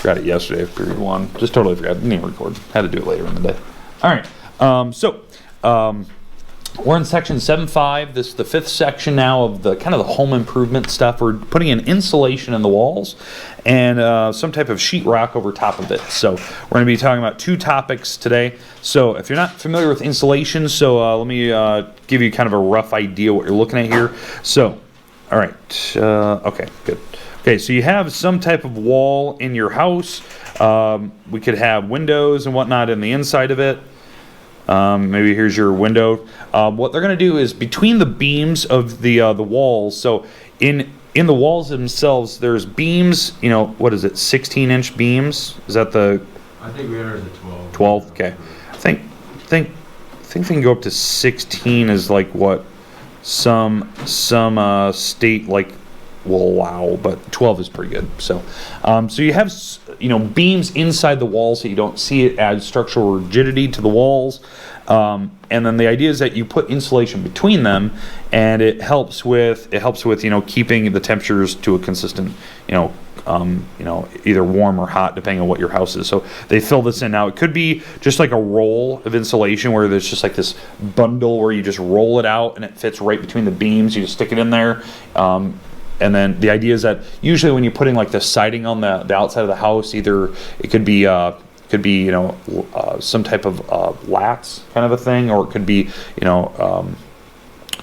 Forgot it yesterday, period one. Just totally forgot. Didn't even record. Had to do it later in the day. All right. We're in section 7.5. This is the fifth section now of the kind of the home improvement stuff. We're putting in insulation in the walls and some type of sheetrock over top of it. So we're going to be talking about two topics today. So if you're not familiar with insulation, let me give you kind of a rough idea what you're looking at here. So, all right. Okay, good. Okay, so you have some type of wall in your house. We could have windows and whatnot in the inside of it. Maybe here's your window. What they're going to do is between the beams of the walls. So in the walls themselves, there's beams. You know, what is it? 16-inch beams. Is that the? I think we entered the 12. 12. Okay. I think they can go up to 16. Is like what some state like will allow, but 12 is pretty good. So you have beams inside the walls so you don't see it add structural rigidity to the walls, and then the idea is that you put insulation between them, and it helps with keeping the temperatures to a consistent either warm or hot depending on what your house is. So they fill this in. Now it could be just like a roll of insulation where there's just like this bundle where you just roll it out and it fits right between the beams. You just stick it in there. And then the idea is that usually when you're putting like the siding on the outside of the house, either it could be some type of lats kind of a thing, or it could be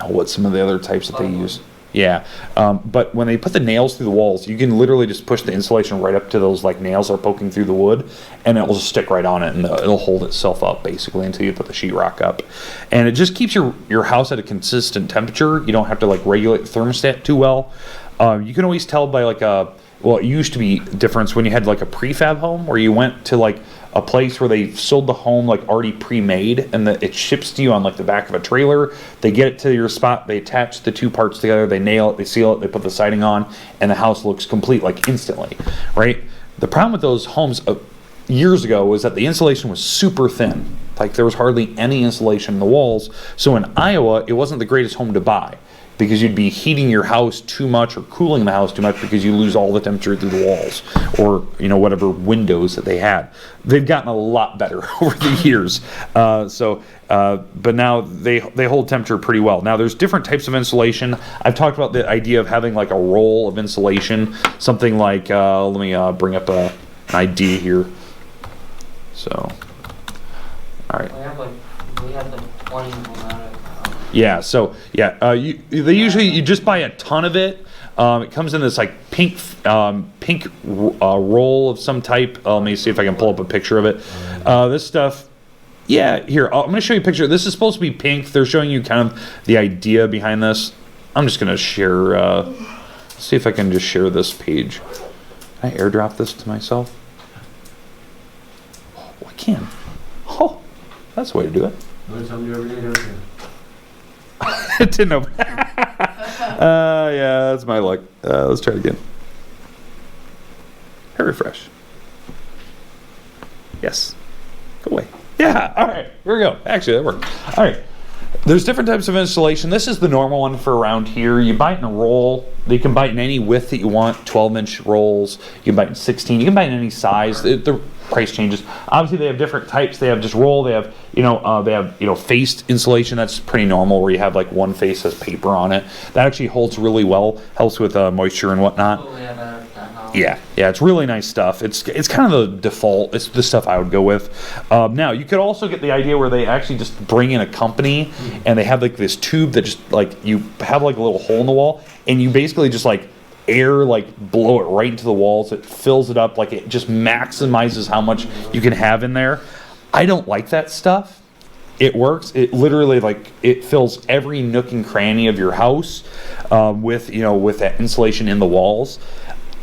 what's some of the other types that they use. Yeah, but when they put the nails through the walls, you can literally just push the insulation right up to those like nails are poking through the wood, and it will just stick right on it, and it'll hold itself up basically until you put the sheetrock up, and it just keeps your house at a consistent temperature. You don't have to like regulate the thermostat too well. You can always tell by it used to be a difference when you had like a prefab home where you went to like a place where they sold the home like already pre-made, and it ships to you on like the back of a trailer. They get it to your spot, they attach the two parts together, they nail it, they seal it, they put the siding on, and the house looks complete like instantly, right? The problem with those homes years ago was that the insulation was super thin. Like there was hardly any insulation in the walls. So in Iowa, it wasn't the greatest home to buy, because you'd be heating your house too much or cooling the house too much because you lose all the temperature through the walls or whatever windows that they had. They've gotten a lot better over the years. But now they hold temperature pretty well. Now there's different types of insulation. I've talked about the idea of having like a roll of insulation, something like let me bring up an idea here. So, all right. We have the 20 on that. Yeah, so you just buy a ton of it. It comes in this like pink roll of some type. Let me see if I can pull up a picture of it. This stuff, here I'm going to show you a picture. This is supposed to be pink. They're showing you kind of the idea behind this. I'm just going to share. See if I can just share this page. Can I airdrop this to myself? Oh, I can. Oh, that's the way to do it. Learn something new every day, don't you? It didn't open. Yeah, that's my luck. Let's try it again. Hit refresh. Yes. Go away. Yeah, all right. Here we go. Actually, that worked. All right. There's different types of insulation. This is the normal one for around here. You buy it in a roll. You can buy it in any width that you want, 12-inch rolls. You can buy it in 16. You can buy it in any size. The price changes. Obviously, they have different types. They have just roll. They have, faced insulation. That's pretty normal, where you have like one face has paper on it. That actually holds really well. Helps with moisture and whatnot. Oh, Yeah, it's really nice stuff. It's kind of the default. It's the stuff I would go with. Now, you could also get the idea where they actually just bring in a company and they have like this tube that just like you have like a little hole in the wall, and you basically just like air blow it right into the walls. It fills it up, like it just maximizes how much you can have in there. I don't like that stuff. It works. It literally it fills every nook and cranny of your house with that insulation in the walls.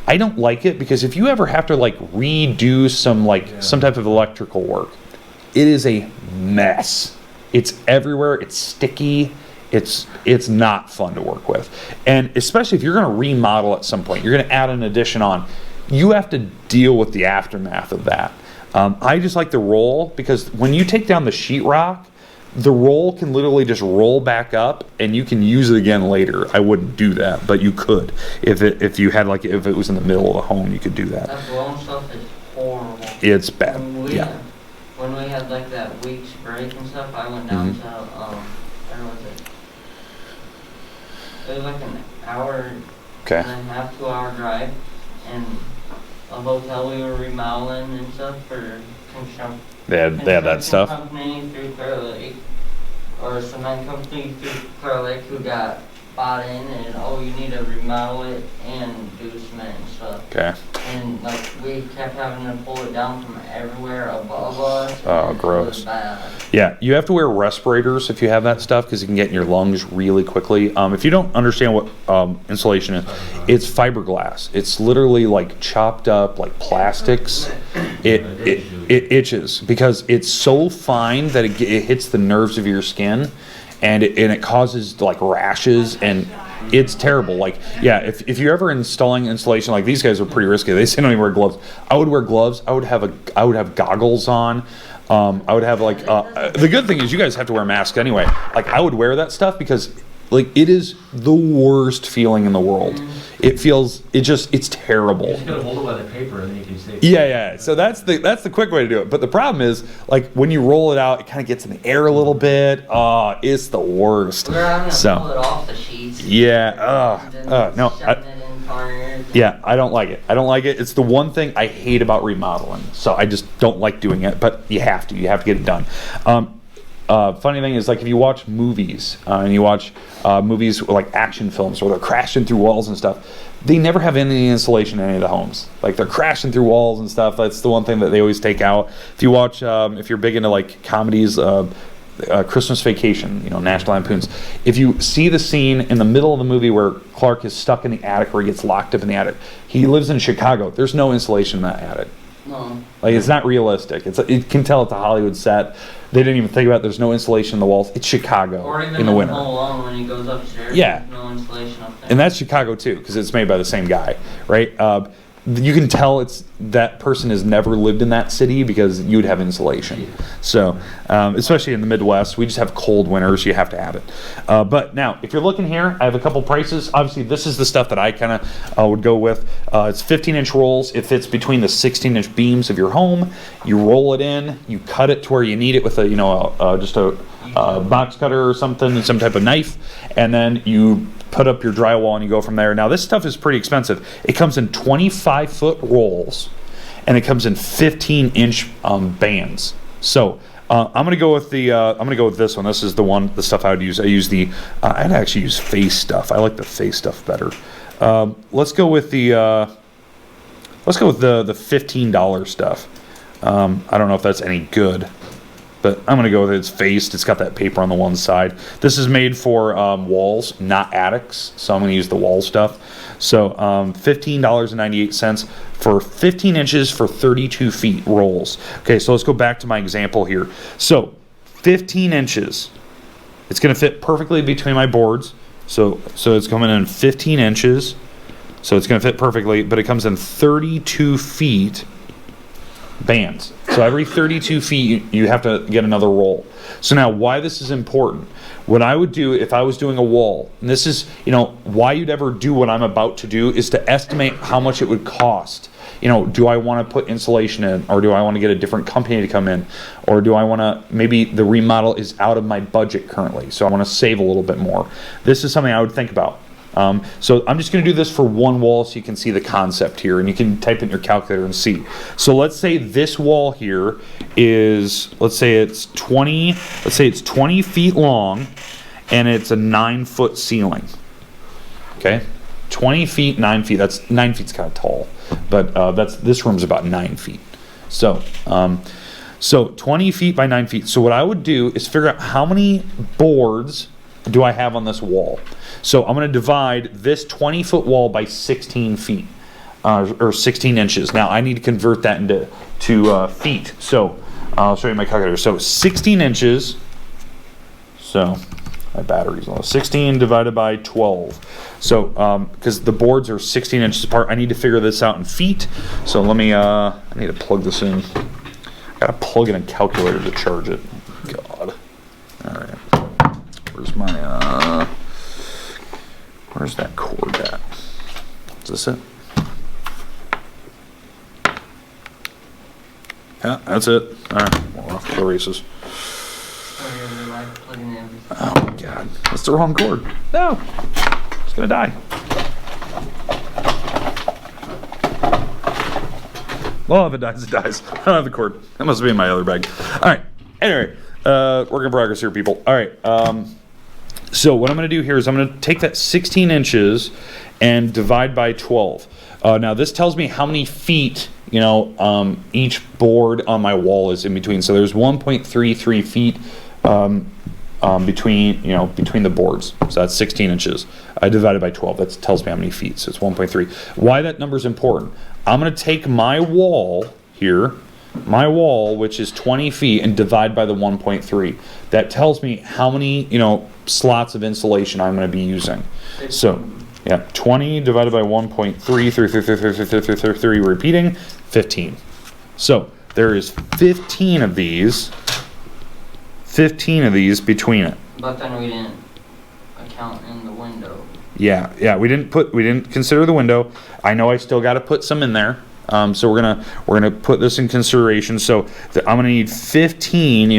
I don't like it because if you ever have to redo some type of electrical work, it is a mess. It's everywhere. It's sticky. It's not fun to work with. And especially if you're going to remodel at some point, you're going to add an addition on, you have to deal with the aftermath of that. I just like the roll because when you take down the sheetrock, the roll can literally just roll back up and you can use it again later. I wouldn't do that, but you could. If you had if it was in the middle of the home, you could do that. That roll stuff is horrible. It's bad. When we had like that week's break and stuff, I went down to, where was it? It was like an hour Okay. and a half, 2 hour drive, and a hotel we were remodeling and stuff for construction. They had that stuff. Company through Clear Lake, or a cement company through Clear Lake who got bought in, and you need to remodel it and do cement and stuff. Okay. And like we kept having to pull it down from everywhere above us. Oh, and gross. It was bad. Yeah, you have to wear respirators if you have that stuff because it can get in your lungs really quickly. If you don't understand what insulation is, it's fiberglass. It's literally like chopped up like plastics. It itches because it's so fine that it hits the nerves of your skin, and it causes like rashes, and it's terrible. Like, yeah, if you're ever installing insulation, like these guys are pretty risky. They say don't even wear gloves. I would wear gloves. I would have goggles on. I would have like the good thing is you guys have to wear masks anyway. Like I would wear that stuff because like it is the worst feeling in the world. It's terrible. You just gotta hold it by the paper and then you can say. Yeah. So that's the quick way to do it. But the problem is like when you roll it out, it kind of gets in the air a little bit. It's the worst. We're having to pull it off the sheets. Yeah. No. Yeah, I don't like it. It's the one thing I hate about remodeling. So I just don't like doing it. But you have to get it done. Funny thing is, like, if you watch movies and you watch movies like action films where they're crashing through walls and stuff, they never have any insulation in any of the homes. Like, they're crashing through walls and stuff. That's the one thing that they always take out. If you watch, if you're big into like comedies, Christmas Vacation, National Lampoons. If you see the scene in the middle of the movie where Clark is stuck in the attic, where he gets locked up in the attic, he lives in Chicago. There's no insulation in that attic. No. Like, it's not realistic. You can tell it's a Hollywood set. They didn't even think about it. There's no insulation in the walls. It's Chicago Or even in the winter. Home Alone when he goes upstairs. Yeah. There's no insulation up there. And that's Chicago too, because it's made by the same guy, right? You can tell that person has never lived in that city because you'd have insulation. So, especially in the Midwest, we just have cold winters. You have to have it. But now, if you're looking here, I have a couple prices. Obviously, this is the stuff that I kind of would go with. It's 15-inch rolls. It fits between the 16-inch beams of your home. You roll it in. You cut it to where you need it with just a box cutter or something, some type of knife, and then you put up your drywall and you go from there. Now this stuff is pretty expensive. It comes in 25-foot rolls and it comes in 15-inch bands. So I'm gonna go with this one. This is the stuff I would use. I'd actually use face stuff. I like the face stuff better. Let's go with the $15 stuff. I don't know if that's any good, but I'm going to go with it. It's faced. It's got that paper on the one side. This is made for walls, not attics, so I'm going to use the wall stuff. So $15.98 for 15 inches for 32 feet rolls. Okay, so let's go back to my example here. So 15 inches. It's going to fit perfectly between my boards. So it's coming in 15 inches. So it's going to fit perfectly, but it comes in 32 feet bands. So every 32 feet, you have to get another roll. So now, why this is important? What I would do if I was doing a wall, and this is, why you'd ever do what I'm about to do, is to estimate how much it would cost. Do I want to put insulation in, or do I want to get a different company to come in, or do I want to, maybe the remodel is out of my budget currently, so I want to save a little bit more. This is something I would think about. So I'm just going to do this for one wall so you can see the concept here, and you can type in your calculator and see. So let's say this wall here is, let's say it's 20 feet long, and it's a 9-foot ceiling. Okay, 20 feet, 9 feet. That's 9 feet's kind of tall, but this room's about 9 feet. So 20 feet by 9 feet. So what I would do is figure out how many boards do I have on this wall. So I'm going to divide this 20-foot wall by 16 feet, or 16 inches. Now I need to convert that into feet. So I'll show you my calculator. So 16 inches. So my battery's low. 16 divided by 12. So because the boards are 16 inches apart, I need to figure this out in feet. So let me. I need to plug this in. I gotta plug in a calculator to charge it. God. All right. Where's my where's that cord at? Is this it? Yeah, that's it. All right, we're off to the races. Sorry, everybody, plugging in. Oh my God, that's the wrong cord. No, it's gonna die. Well, if it dies, it dies. I don't have the cord. That must be in my other bag. All right. Anyway, work in progress here, people. All right. So what I'm going to do here is I'm going to take that 16 inches and divide by 12. Now this tells me how many feet, each board on my wall is in between. So there's 1.33 feet between the boards. So that's 16 inches. I divided by 12. That tells me how many feet. So it's 1.3. Why that number is important? I'm going to take my wall here, which is 20 feet, and divide by the 1.3. That tells me how many, slots of insulation I'm going to be using. So, yeah, 20 divided by 1.3, repeating, 15. So, there is 15 of these between it. But then we didn't account in the window. Yeah, we didn't consider the window. I know I still got to put some in there. So we're gonna put this in consideration. So I'm gonna need 15,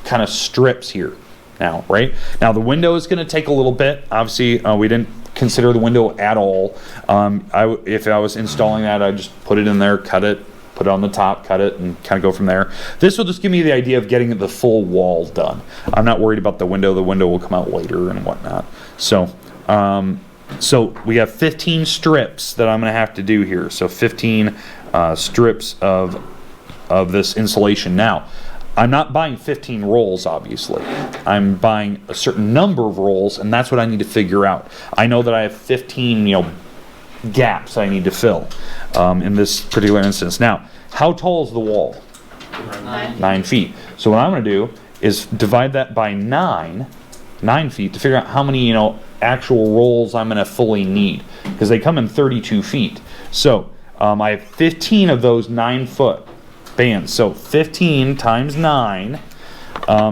kind of strips here. Now, right now the window is gonna take a little bit. Obviously, we didn't consider the window at all. If I was installing that, I'd just put it in there, cut it, put it on the top, cut it, and kind of go from there. This will just give me the idea of getting the full wall done. I'm not worried about the window. The window will come out later and whatnot. So we have 15 strips that I'm going to have to do here. So 15 strips of this insulation. Now, I'm not buying 15 rolls, obviously. I'm buying a certain number of rolls, and that's what I need to figure out. I know that I have 15, gaps I need to fill in this particular instance. Now, how tall is the wall? 9 feet. So what I'm going to do is divide that by 9 feet to figure out how many, actual rolls I'm going to fully need, because they come in 32 feet. So I have 15 of those 9-foot bands. So 15 times 9.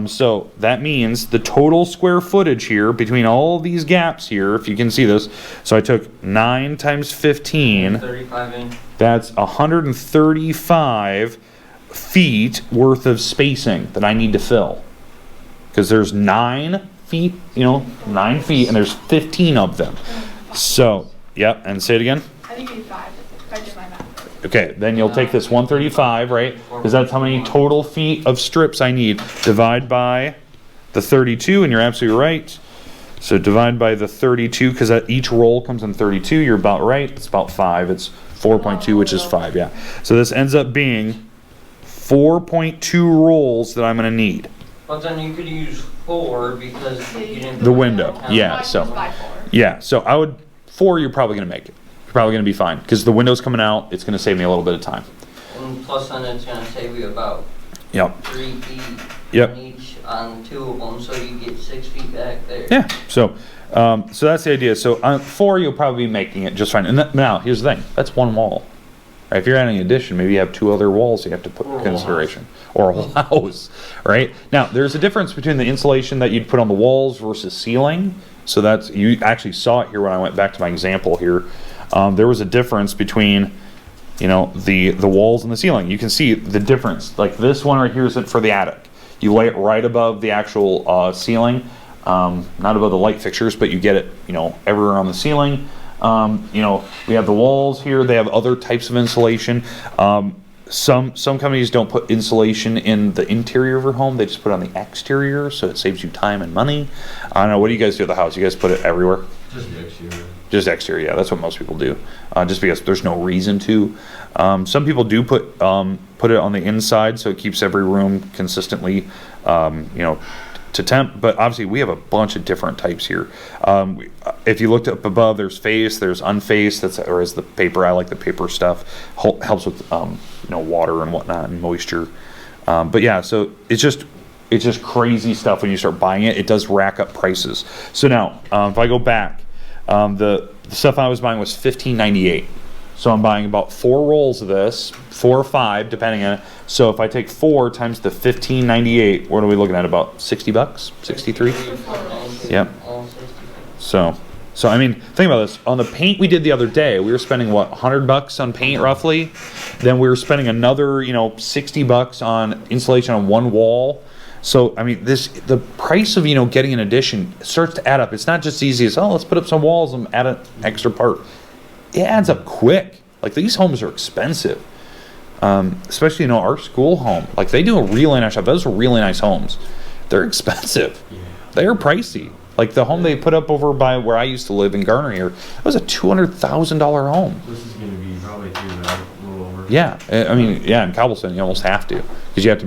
So that means the total square footage here between all these gaps here, if you can see this. So I took 9 times 15. 35 inch. That's 135 feet worth of spacing that I need to fill, because there's 9 feet, 9 feet, and there's 15 of them. So, yep, and say it again. I think you need 5, if I did my math. Okay, then you'll take this 135, right? Because that's how many total feet of strips I need. Divide by the 32, and you're absolutely right. So divide by the 32, because each roll comes in 32. You're about right. It's about 5. It's 4.2, which is 5, yeah. So this ends up being 4.2 rolls that I'm going to need. But then you could use 4 because you didn't. The window, yeah. Mine So, was by 4. yeah. So I would 4. You're probably going to make it. You're probably going to be fine, because the window's coming out. It's going to save me a little bit of time. And plus then it's going to save you about Yep. 3 feet Yep. on each on 2 of them, so you get 6 feet back there. Yeah. So that's the idea. So on 4, you'll probably be making it just fine. And now here's the thing. That's one wall. Right? If you're adding an addition, maybe you have 2 other walls you have to put in consideration, or a whole house. Right? Now there's a difference between the insulation that you'd put on the walls versus ceiling. So that's, you actually saw it here when I went back to my example here. There was a difference between, the walls and the ceiling. You can see the difference. Like this one right here is for the attic. You lay it right above the actual ceiling, not above the light fixtures, but you get it, everywhere on the ceiling. We have the walls here. They have other types of insulation. Some companies don't put insulation in the interior of your home. They just put it on the exterior, so it saves you time and money. I don't know. What do you guys do at the house? You guys put it everywhere? Just the exterior. Just exterior, yeah. That's what most people do, just because there's no reason to. Some people do put it on the inside, so it keeps every room consistently, to temp. But obviously, we have a bunch of different types here. If you looked up above, there's face, there's unfaced. Or is the paper. I like the paper stuff. Helps with water and whatnot and moisture. But yeah, so it's just crazy stuff when you start buying it. It does rack up prices. So now, if I go back. The stuff I was buying was $15.98. So I'm buying about 4 rolls of this, 4 or 5, depending on it. So if I take 4 times the $15.98, what are we looking at? About $60, 63? Yep. So So, I mean, think about this. On the paint we did the other day, we were spending, what, $100 on paint roughly? Then we were spending another, you know, $60 on insulation on one wall. So, I mean, the price of, you know, getting an addition starts to add up. It's not just easy as, oh, let's put up some walls and add an extra part. It adds up quick. Like, these homes are expensive. Especially, you know, our school home. Like, they do a really nice job. Those are really nice homes. They're expensive. Yeah. They're pricey. Like the home they put up over by where I used to live in Garner here, that was a $200,000 home. This is gonna be probably too bad, a little over. Yeah, I mean, yeah, in Cobblestone you almost have to, because you have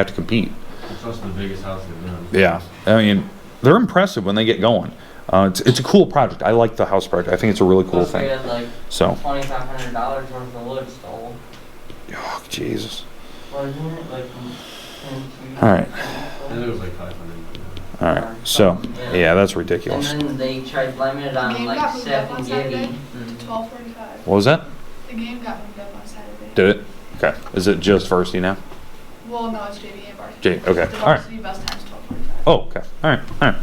to compete. It's also the biggest house they've done. Yeah, I mean, they're impressive when they get going. It's a cool project. I like the house project. I think it's a really cool Plus we thing. had like So, $2,500 worth of wood stole. oh Jesus. Wasn't it like? All right. I think it was like 500. All right, so yeah, that's ridiculous. And then they tried blaming it The on game like got moved Seth up on and Saturday Gibby. to 12:45. What was that? The game got moved up on Saturday. Did it? Okay. Is it just varsity now? Well, no, it's JV and varsity. J. Okay. The All right. varsity bus time's 12:45. Oh, okay. All right. All right.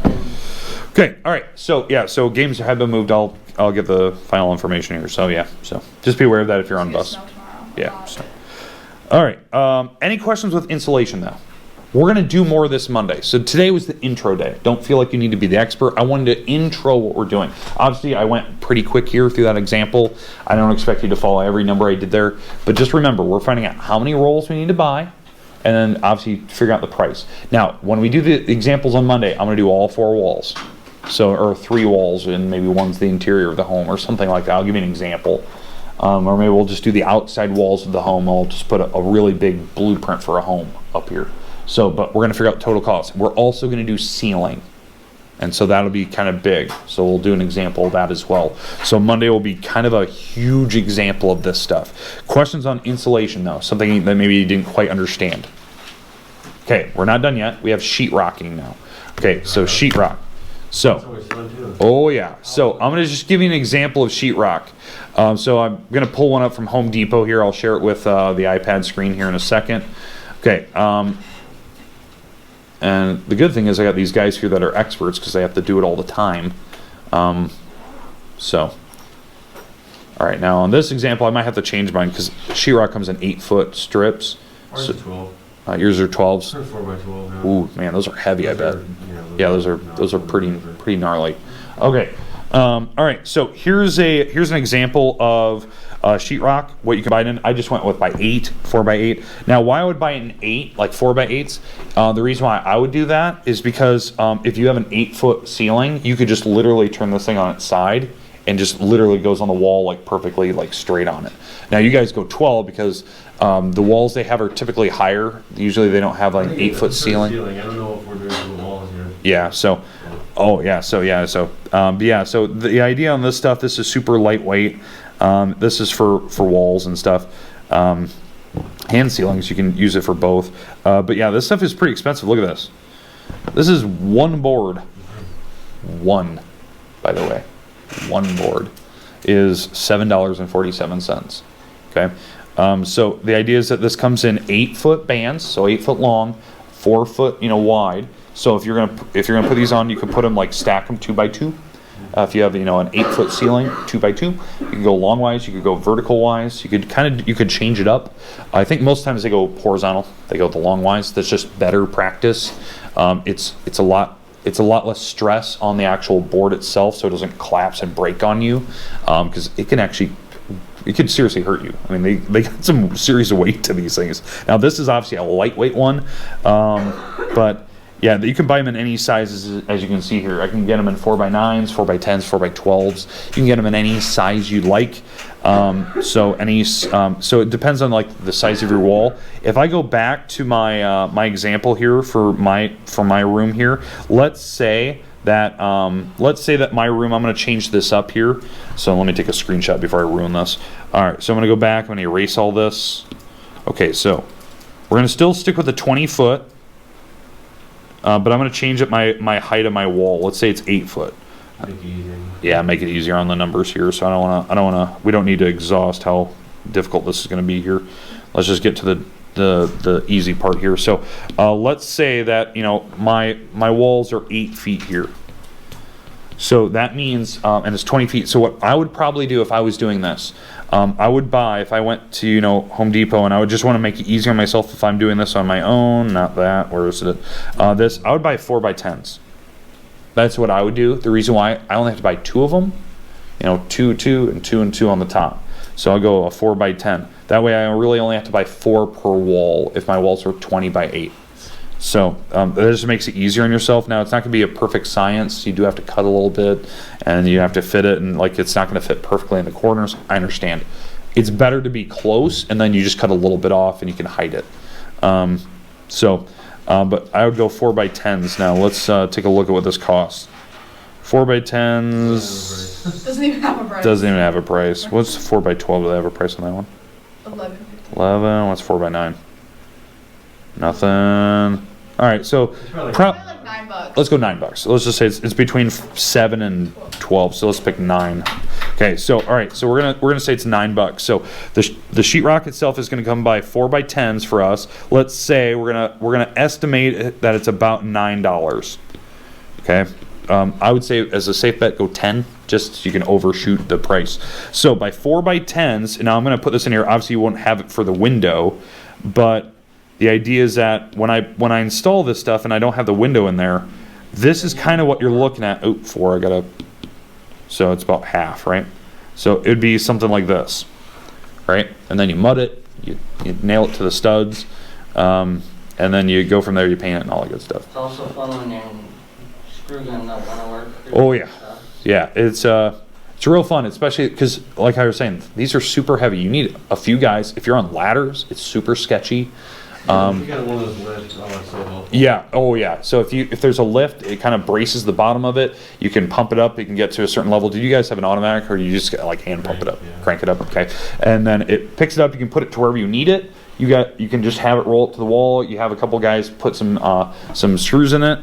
Okay. All right. So yeah. So games have been moved. I'll get the final information here. So yeah. So just be aware of that if you're on It's bus. gonna snow tomorrow. Yeah. So. All right. Any questions with insulation though? We're gonna do more this Monday. So today was the intro day. Don't feel like you need to be the expert. I wanted to intro what we're doing. Obviously, I went pretty quick here through that example. I don't expect you to follow every number I did there, but just remember, we're finding out how many rolls we need to buy, and then obviously figure out the price. Now, when we do the examples on Monday, I'm gonna do all 4 walls. So, or 3 walls, and maybe one's the interior of the home or something like that. I'll give you an example. Or maybe we'll just do the outside walls of the home. I'll just put a really big blueprint for a home up here. So, but we're gonna figure out total cost. We're also gonna do ceiling. And so that'll be kind of big. So we'll do an example of that as well. So Monday will be kind of a huge example of this stuff. Questions on insulation though, something that maybe you didn't quite understand. Okay, we're not done yet. We have sheetrocking now. Okay, so sheetrock. That's So, always fun too. oh yeah. So I'm gonna just give you an example of sheetrock. So I'm gonna pull one up from Home Depot here. I'll share it with the iPad screen here in a second. Okay. And the good thing is I got these guys here that are experts because they have to do it all the time. So, all right, now on this example, I might have to change mine because sheetrock comes in 8-foot strips. Ours So, is 12. yours are 12s. Or 4x12 now. Ooh, man, those are heavy, I bet. Yeah, those are pretty gnarly. Okay, all right. So here's an example of sheetrock. What you can buy it in. I just went with 4x8. Now, why I would buy an 8, like 4x8s? The reason why I would do that is because if you have an 8-foot ceiling, you could just literally turn this thing on its side and just literally goes on the wall like perfectly, like straight on it. Now you guys go 12 because the walls they have are typically higher. Usually they don't have like an 8-foot ceiling. I don't know if we're doing the walls here. Yeah. So, So the idea on this stuff, this is super lightweight. This is for walls and stuff. Hand ceilings, you can use it for both. But yeah, this stuff is pretty expensive. Look at this. This is one board. One, by the way. One board is $7.47. Okay. So the idea is that this comes in 8-foot bands, so 8 foot long, 4 foot, wide. So if you're gonna put these on, you can put them like stack them 2x2. If you have an 8-foot ceiling, 2x2, you can go longwise, you could go vertical wise, you could change it up. I think most times they go horizontal, they go the longwise. That's just better practice. It's a lot less stress on the actual board itself, so it doesn't collapse and break on you, because it could seriously hurt you. I mean, they got some serious weight to these things. Now this is obviously a lightweight one, but yeah, you can buy them in any sizes, as you can see here. I can get them in 4x9s, 4x10s, 4x12s. You can get them in any size you like. So it depends on like the size of your wall. If I go back to my my example here for my room here, let's say that my room, I'm going to change this up here. So let me take a screenshot before I ruin this. All right, so I'm going to go back. I'm going to erase all this. Okay, so we're going to still stick with the 20 foot. But I'm going to change it my height of my wall. Let's say it's 8 foot. Make it easy. Yeah, make it easier on the numbers here. So we don't need to exhaust how difficult this is going to be here. Let's just get to the easy part here. So let's say that my walls are 8 feet here. So that means, and it's 20 feet. So what I would probably do if I was doing this, I would buy, if I went to, you know, Home Depot, and I would just want to make it easier on myself if I'm doing this on my own, not that, where is it? This, I would buy 4x10s. That's what I would do. The reason why, I only have to buy 2 of them, you know, 2, 2, and 2 and 2 on the top. So I'll go a 4x10. That way I really only have to buy 4 per wall if my walls are 20x8. So that just makes it easier on yourself. Now it's not going to be a perfect science. You do have to cut a little bit, and you have to fit it, and like it's not going to fit perfectly in the corners. I understand. It's better to be close, and then you just cut a little bit off, and you can hide it. But I would go 4x10s. Now let's take a look at what this costs. 4x10s Doesn't even have a price. doesn't even have a price. What's 4x12? Do they have a price on that one? 11. 11. What's 4x9? Nothing. All right, so It's probably Probably like $9. let's go $9. Let's just say it's between 7 and 12. So let's pick 9. Okay, so all right, so we're gonna say it's $9. So the sheetrock itself is gonna come by 4x10s for us. Let's say we're gonna estimate that it's about $9. Okay, I would say as a safe bet, go 10. Just so you can overshoot the price. So by 4x10s, and now I'm gonna put this in here. Obviously, you won't have it for the window, but the idea is that when I install this stuff and I don't have the window in there, this is kind of what you're looking at. Oh, 4, I gotta, so it's about half, right? So it'd be something like this, right? And then you mud it, you nail it to the studs, and then you go from there, you paint it and all that good stuff. It's also fun when your screw gun don't want to work. Oh yeah, yeah, it's real fun, especially because like I was saying, these are super heavy. You need a few guys. If you're on ladders, it's super sketchy. you got one of those lifts. Oh, it's so helpful. Yeah. Oh, yeah. So if there's a lift, it kind of braces the bottom of it. You can pump it up. You can get to a certain level. Do you guys have an automatic, or you just like hand pump it up, Yeah. crank it up? Okay. And then it picks it up. You can put it to wherever you need it. You can just have it roll it to the wall. You have a couple guys put some screws in it.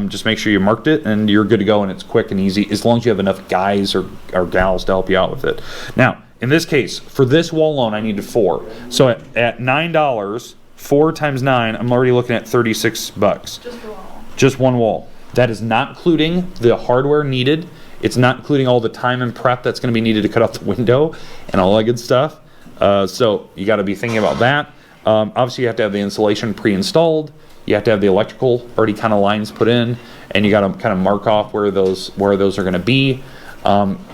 Just make sure you marked it, and you're good to go. And it's quick and easy as long as you have enough guys or gals to help you out with it. Now, in this case, for this wall alone, I needed 4. So at $9. 4 times 9, I'm already looking at $36. Just for one wall. Just one wall. That is not including the hardware needed. It's not including all the time and prep that's going to be needed to cut out the window and all that good stuff. So you got to be thinking about that. Obviously, you have to have the insulation pre-installed. You have to have the electrical already kind of lines put in, and you got to kind of mark off where those are going to be.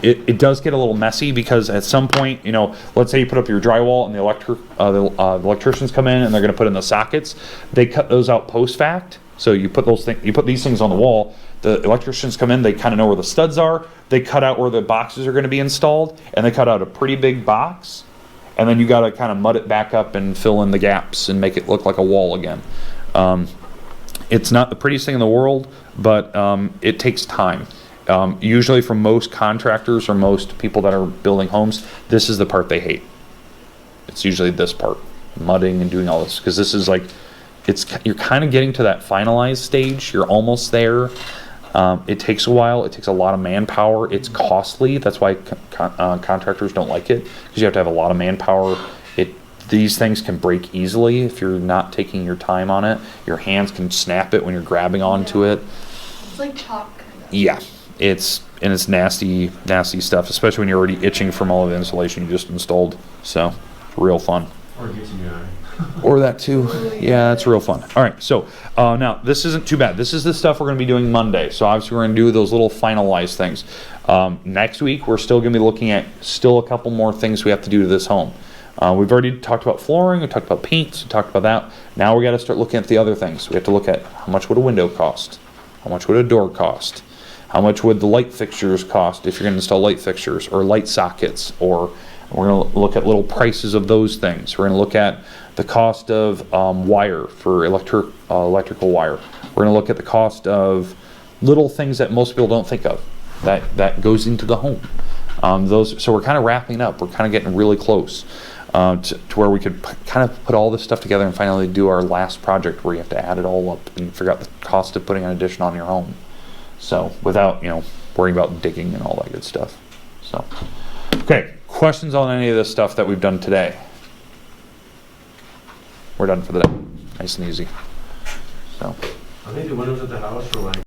It does get a little messy because at some point, you know, let's say you put up your drywall and the electricians come in and they're going to put in the sockets. They cut those out post fact. So you put these things on the wall. The electricians come in. They kind of know where the studs are. They cut out where the boxes are going to be installed, and they cut out a pretty big box. And then you got to kind of mud it back up and fill in the gaps and make it look like a wall again. It's not the prettiest thing in the world, but it takes time. Usually for most contractors or most people that are building homes, this is the part they hate. It's usually this part, mudding and doing all this, because this is like, you're kind of getting to that finalized stage. You're almost there. It takes a while. It takes a lot of manpower. It's costly. That's why contractors don't like it, because you have to have a lot of manpower. These things can break easily if you're not taking your time on it. Your hands can snap it when you're grabbing onto it. It's like chalk kind of. Yeah. It's nasty stuff, especially when you're already itching from all of the insulation you just installed. So, real fun. Or it gets in your eye. Or that too. Yeah, that's real fun. All right, so now this isn't too bad. This is the stuff we're going to be doing Monday. So obviously we're going to do those little finalized things. Next week we're still going to be looking at still a couple more things we have to do to this home. We've already talked about flooring, we talked about paints, we talked about that. Now we got to start looking at the other things. We have to look at how much would a window cost? How much would a door cost? How much would the light fixtures cost if you're going to install light fixtures or light sockets? Or we're going to look at little prices of those things. We're going to look at the cost of wire for electrical wire. We're going to look at the cost of little things that most people don't think of that goes into the home. So we're kind of wrapping up. We're kind of getting really close to where we could kind of put all this stuff together and finally do our last project where you have to add it all up and figure out the cost of putting an addition on your home. So without, worrying about digging and all that good stuff. So, okay, questions on any of this stuff that we've done today? We're done for the day. Nice and easy. So, I think the windows at the house are like